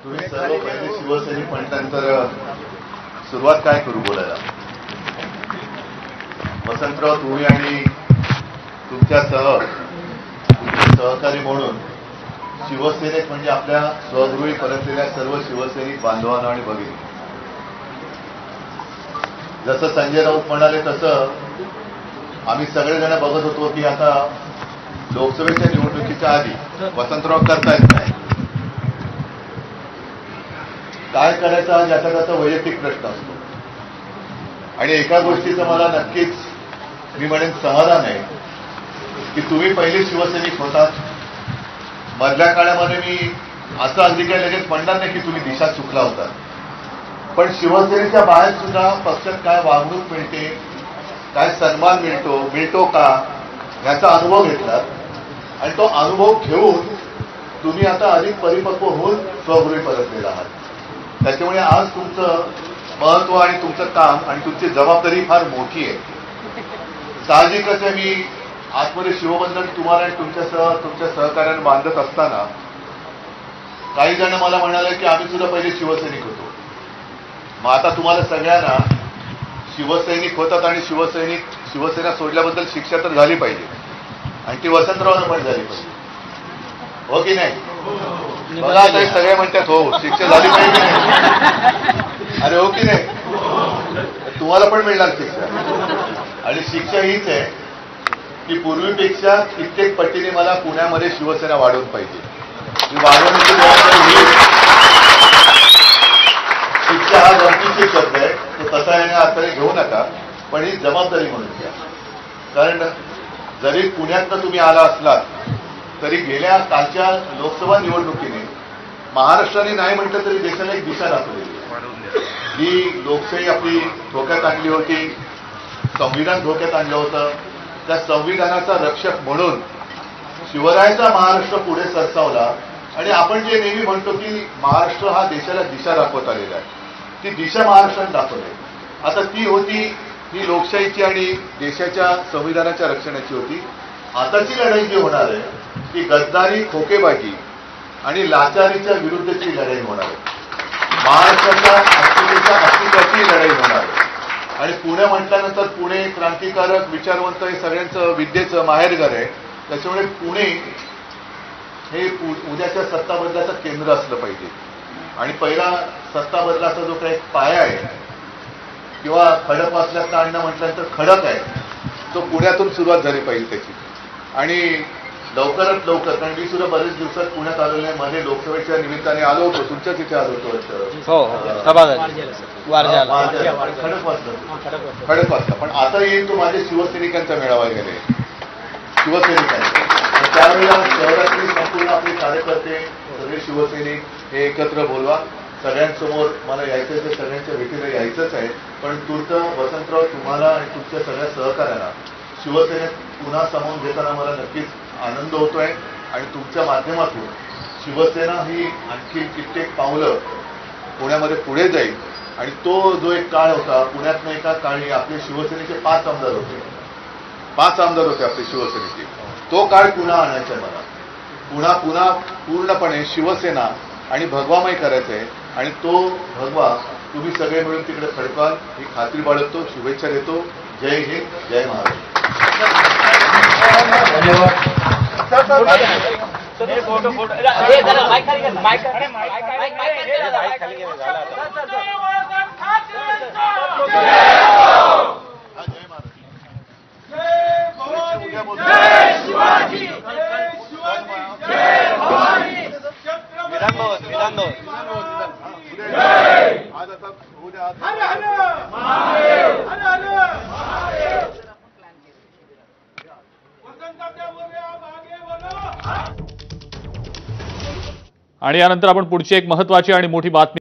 तुम्ही सर्व पहिले शिवसैनिक म्हटल्यानंतर सुरुवात काय करू बोलायला? वसंतराव, तुम्ही आणि तुमच्या सहकारी म्हणून शिवसेनेत म्हणजे आपल्या स्वगृही परतलेल्या सर्व शिवसैनिक बांधवांना आणि भगिनी, जसं संजय राऊत म्हणाले तसं आम्ही सगळेजण बघत होतो की आता लोकसभेच्या निवडणुकीच्या आधी वसंतराव करतायत नाही, काय करायचं हा ज्याचा त्याचा वैयक्तिक प्रश्न असतो. आणि एका गोष्टीचं मला नक्कीच मी म्हणेन समाधान आहे की तुम्ही पहिले शिवसैनिक होतात. मधल्या काळामध्ये मी असं अगदी काही लगेच म्हणणार नाही की तुम्ही दिशा चुकला होता, पण शिवसेनेच्या बाहेर सुद्धा पक्षात काय वागणूक मिळते, काय सन्मान मिळतो का याचा अनुभव घेतला. आणि तो अनुभव घेऊन तुम्ही आता अधिक परिपक्व होऊन स्वगृही परतलेला आहात. त्याच्यामुळे आज तुमचं महत्व आणि तुमचं काम आणि तुमची जबाबदारी फार मोठी आहे. साहजिकच आहे, मी आतमध्ये शिवबंधन तुम्हाला आणि तुमच्या सहकार्याने बांधत असताना काही जण मला म्हणाले की आम्ही सुद्धा पहिले शिवसैनिक होतो. मग आता तुम्हाला सगळ्यांना शिवसैनिक होतात आणि शिवसेना सोडल्याबद्दल शिक्षा तर झाली पाहिजे आणि ती वसंतरावनं पण झाली पाहिजे, हो की नाही? बघा आता सगळे म्हणतात हो शिक्षा झाली पाहिजे, अरे हो की नाही? तुम्हाला पण मिळणार शिक्षा. आणि शिक्षा हीच आहे की पूर्वीपेक्षा कित्येक पटीने मला पुण्यामध्ये शिवसेना वाढवून पाहिजे. ही वाढवण्याची जबाबदारी शिक्षा हा गमतीशीर शब्द आहे, तो तसा येण्या अर्थाने घेऊ नका, पण ही जबाबदारी म्हणून घ्या. कारण जरी पुण्यातनं तुम्ही आला असलात तरी गेल्या कालच्या लोकसभा निवडणुकीने महाराष्ट्राने नाही म्हटलं तरी देशाला एक दिशा दाखवलेली. ही लोकशाही आपली धोक्यात आणली होती, संविधान धोक्यात आणलं होतं. त्या संविधानाचा रक्षक म्हणून शिवरायांचा महाराष्ट्र पुढे सरसावला आणि आपण जे नेहमी म्हणतो की महाराष्ट्र हा देशाला दिशा दाखवत आलेला आहे, ती दिशा महाराष्ट्राने दाखवली. आता ती होती ही लोकशाहीची आणि देशाच्या संविधानाच्या रक्षणाची होती. आताची लढाई जी होणार आहे ती गद्दारी, खोकेबाजी आणि लाचारीच्या विरुद्धची लढाई होणार आहे. महाराष्ट्राच्या अस्तित्वाची लढाई होणार आहे. आणि पुणे म्हटल्यानंतर पुणे क्रांतिकारक, विचारवंत हे सगळ्यांचं विद्येचं माहेरघर आहे. त्याच्यामुळे पुणे हे उद्याच्या सत्ता बदलाचं केंद्र असलं पाहिजे. आणि पहिला सत्ता बदलाचा जो काही पाया आहे किंवा खडक वाचल्यात आणणं म्हटल्यानंतर खडक आहे, तो पुण्यातून सुरुवात झाली पाहिजे त्याची. आणि लवकरात लवकर, कारण मी सुद्धा बरेच दिवसात पुण्यात आलेलो आहे, मध्ये लोकसभेच्या निमित्ताने आलो होतो, तुमच्याच इथे आलो होतो, खडक वाचला. पण आता येईल तो माझ्या शिवसैनिकांचा मेळावा गेले, शिवसैनिकांचा. त्यावेळेला शहरातली संपूर्ण आपले कार्यकर्ते सगळे शिवसैनिक हे एकत्र बोलवा. सगळ्यांसमोर मला यायचंच आहे, सगळ्यांच्या भेटीला यायचंच आहे. पण तूर्त वसंतराव, तुम्हाला आणि तुमच्या सगळ्या सहकार्यांना शिवसेनेत पुन्हा सामावून घेताना मला नक्कीच आनंद होतोय. आणि तुमच्या माध्यमातून शिवसेना ही आणखी कित्येक पावलं पुण्यामध्ये पुढे जाईल. आणि तो जो एक काळ होता पुण्यातनं, एका काळी आपले शिवसेनेचे 5 आमदार होते, 5 आमदार होते आपले शिवसेनेचे. तो काळ पुन्हा आणायचा मला. पुन्हा पूर्णपणे शिवसेना आणि भगवामय करायचं आहे. आणि तो भगवा तुम्ही सगळे मिळून तिकडे फडकाल ही खात्री बाळगतो. शुभेच्छा देतो. जय हिंद, जय महाराष्ट्र. आणि यानंतर आपण पुढची एक महत्त्वाची आणि मोठी बातमी